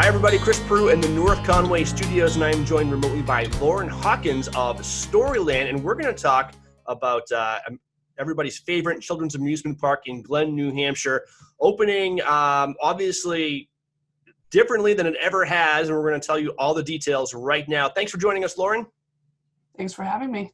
Hi, everybody. Chris Prue in the North Conway studios, and I'm joined remotely by Lauren Hawkins of Story Land, and we're going to talk about everybody's favorite children's amusement park in Glen, New Hampshire, opening obviously differently than it ever has, and we're going to tell you all the details right now. Thanks for joining us, Lauren. Thanks for having me.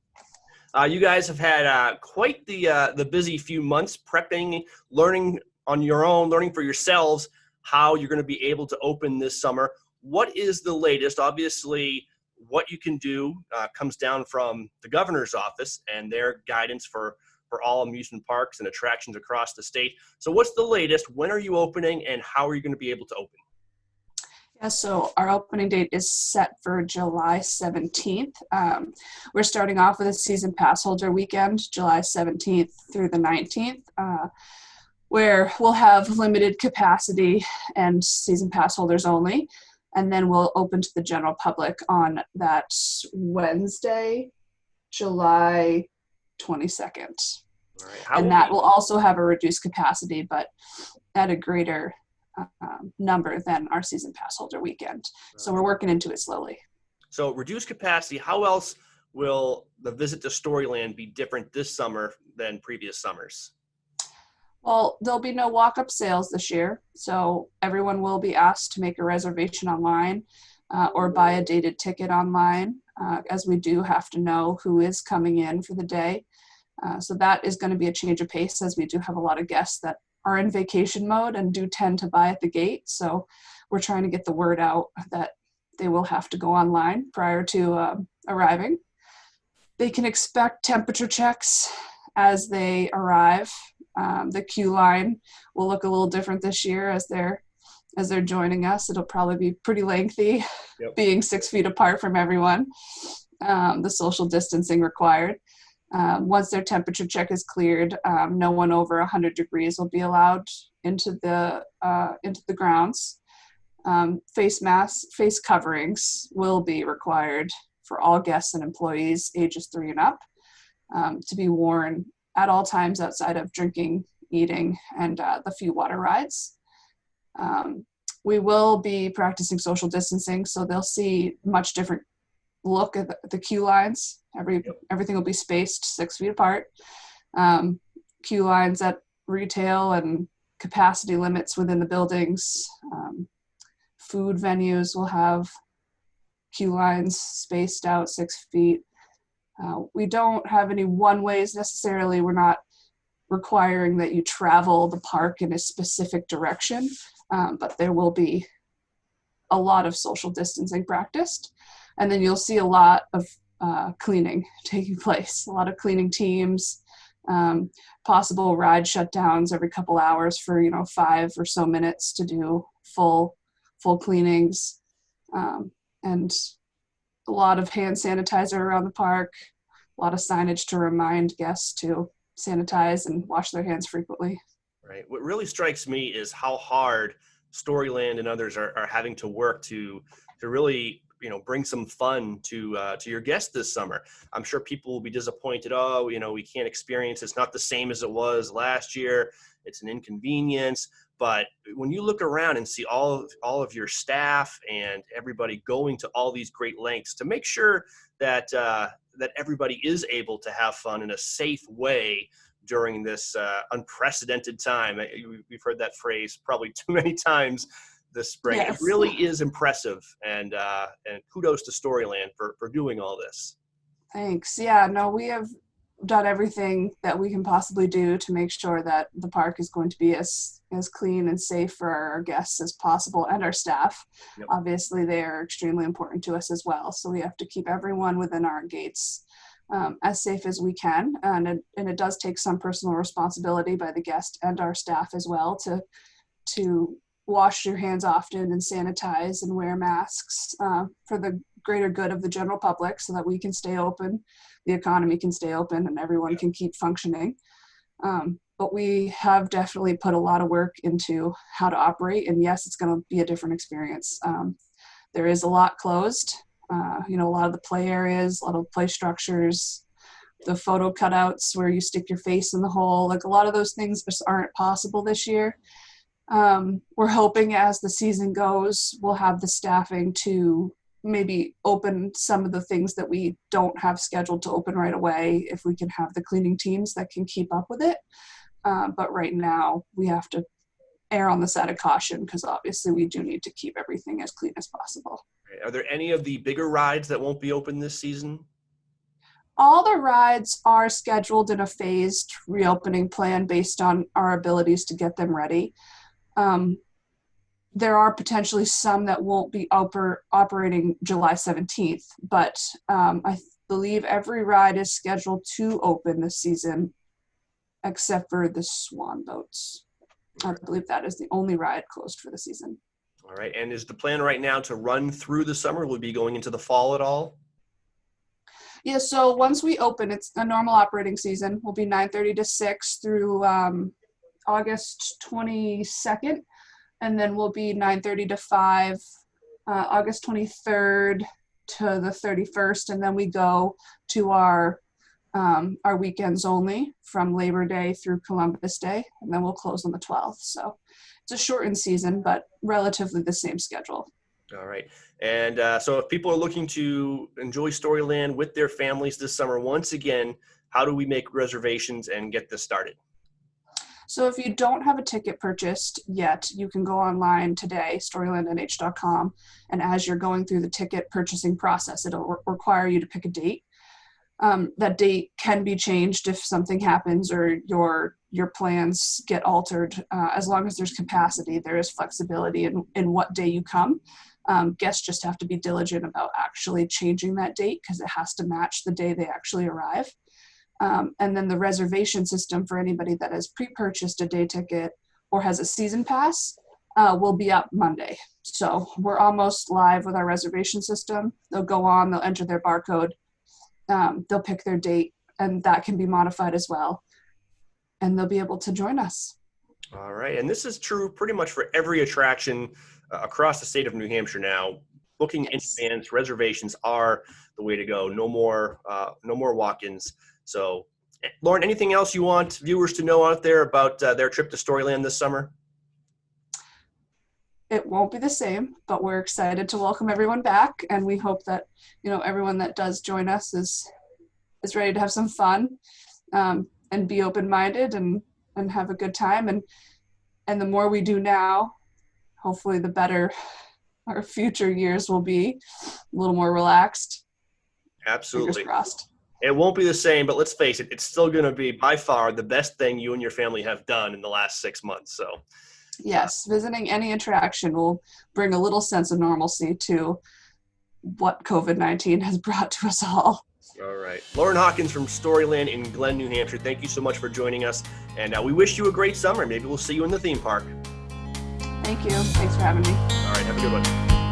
You guys have had quite the busy few months prepping, learning on your own, learning for yourselves how you're going to be able to open this summer. What is the latest? Obviously, what you can do comes down from the governor's office and their guidance for all amusement parks and attractions across the state. So what's the latest? When are you opening, and how are you going to be able to open? Yeah, so our opening date is set for July 17th. We're starting off with a season pass holder weekend, July 17th through the 19th. Where we'll have limited capacity and season pass holders only. And then we'll open to the general public on that Wednesday, July 22nd. All right. And that will also have a reduced capacity, but at a greater number than our season pass holder weekend. So we're working into it slowly. So reduced capacity, how else will the visit to Storyland be different this summer than previous summers? Well, there'll be no walk-up sales this year, so everyone will be asked to make a reservation online or buy a dated ticket online, as we do have to know who is coming in for the day. So that is going to be a change of pace, as we do have a lot of guests that are in vacation mode and do tend to buy at the gate. So we're trying to get the word out that they will have to go online prior to arriving. They can expect temperature checks as they arrive. The queue line will look a little different this year as they're joining us. It'll probably be pretty lengthy, being 6 feet apart from everyone. The social distancing required. Once their temperature check is cleared, no one over 100 degrees will be allowed into the grounds. Face masks, face coverings will be required for all guests and employees ages 3 and up to be worn at all times outside of drinking, eating, and the few water rides. We will be practicing social distancing, so they'll see much different look at the queue lines. Everything will be spaced 6 feet apart. Queue lines at retail and capacity limits within the buildings. Food venues will have queue lines spaced out 6 feet. We don't have any one-ways necessarily. We're not requiring that you travel the park in a specific direction, but there will be a lot of social distancing practiced. And then you'll see a lot of cleaning taking place, a lot of cleaning teams, possible ride shutdowns every couple hours for 5 or so minutes to do full cleanings, and a lot of hand sanitizer around the park, a lot of signage to remind guests to sanitize and wash their hands frequently. Right. What really strikes me is how hard Storyland and others are having to work to really bring some fun to your guests this summer. I'm sure people will be disappointed. We can't experience. It's not the same as it was last year. It's an inconvenience. But when you look around and see all of your staff and everybody going to all these great lengths to make sure that everybody is able to have fun in a safe way during this unprecedented time. We've heard that phrase probably too many times this spring. Yes. It really is impressive, and kudos to Storyland for doing all this. Thanks. Yeah, no, we have done everything that we can possibly do to make sure that the park is going to be as clean and safe for our guests as possible, and our staff. Yep. Obviously, they are extremely important to us as well, so we have to keep everyone within our gates as safe as we can, and it does take some personal responsibility by the guest and our staff as well to wash your hands often and sanitize and wear masks for the greater good of the general public, so that we can stay open, the economy can stay open, and everyone can keep functioning. But we have definitely put a lot of work into how to operate, and yes, it's going to be a different experience. There is a lot closed, a lot of the play areas, a lot of play structures, the photo cutouts where you stick your face in the hole, like a lot of those things just aren't possible this year. We're hoping as the season goes, we'll have the staffing to maybe open some of the things that we don't have scheduled to open right away, if we can have the cleaning teams that can keep up with it. But right now we have to err on the side of caution, because obviously we do need to keep everything as clean as possible. Are there any of the bigger rides that won't be open this season? All the rides are scheduled in a phased reopening plan based on our abilities to get them ready. There are potentially some that won't be operating July 17th, but I believe every ride is scheduled to open this season except for the Swan boats. I believe that is the only ride closed for the season. All right. And is the plan right now to run through the summer? Will we be going into the fall at all? Yeah, so once we open, it's a normal operating season. We'll be 9:30 to 6 through August 22nd, and then we'll be 9:30 to 5 August 23rd to the 31st, and then we go to our weekends only from Labor Day through Columbus Day, and then we'll close on the 12th. So it's a shortened season, but relatively the same schedule. All right. And so if people are looking to enjoy Storyland with their families this summer, once again, how do we make reservations and get this started? So if you don't have a ticket purchased yet, you can go online today, storylandnh.com, and as you're going through the ticket purchasing process, it'll require you to pick a date. That date can be changed if something happens or your plans get altered. As long as there's capacity, there is flexibility in what day you come. Guests just have to be diligent about actually changing that date, because it has to match the day they actually arrive. And then the reservation system for anybody that has pre-purchased a day ticket or has a season pass will be up Monday. So we're almost live with our reservation system. They'll go on, they'll enter their barcode, they'll pick their date, and that can be modified as well. And they'll be able to join us. All right. And this is true pretty much for every attraction across the state of New Hampshire now. Booking in advance, reservations are the way to go. No more walk-ins. So, Lauren, anything else you want viewers to know out there about their trip to Storyland this summer? It won't be the same, but we're excited to welcome everyone back, and we hope that everyone that does join us is ready to have some fun and be open-minded and have a good time. And the more we do now, hopefully the better our future years will be, a little more relaxed. Absolutely. Fingers crossed. It won't be the same, but let's face it, it's still going to be by far the best thing you and your family have done in the last 6 months. So, yes, visiting any attraction will bring a little sense of normalcy to what COVID-19 has brought to us all. All right. Lauren Hawkins from Storyland in Glen, New Hampshire, thank you so much for joining us. And we wish you a great summer. Maybe we'll see you in the theme park. Thank you. Thanks for having me. All right. Have a good one.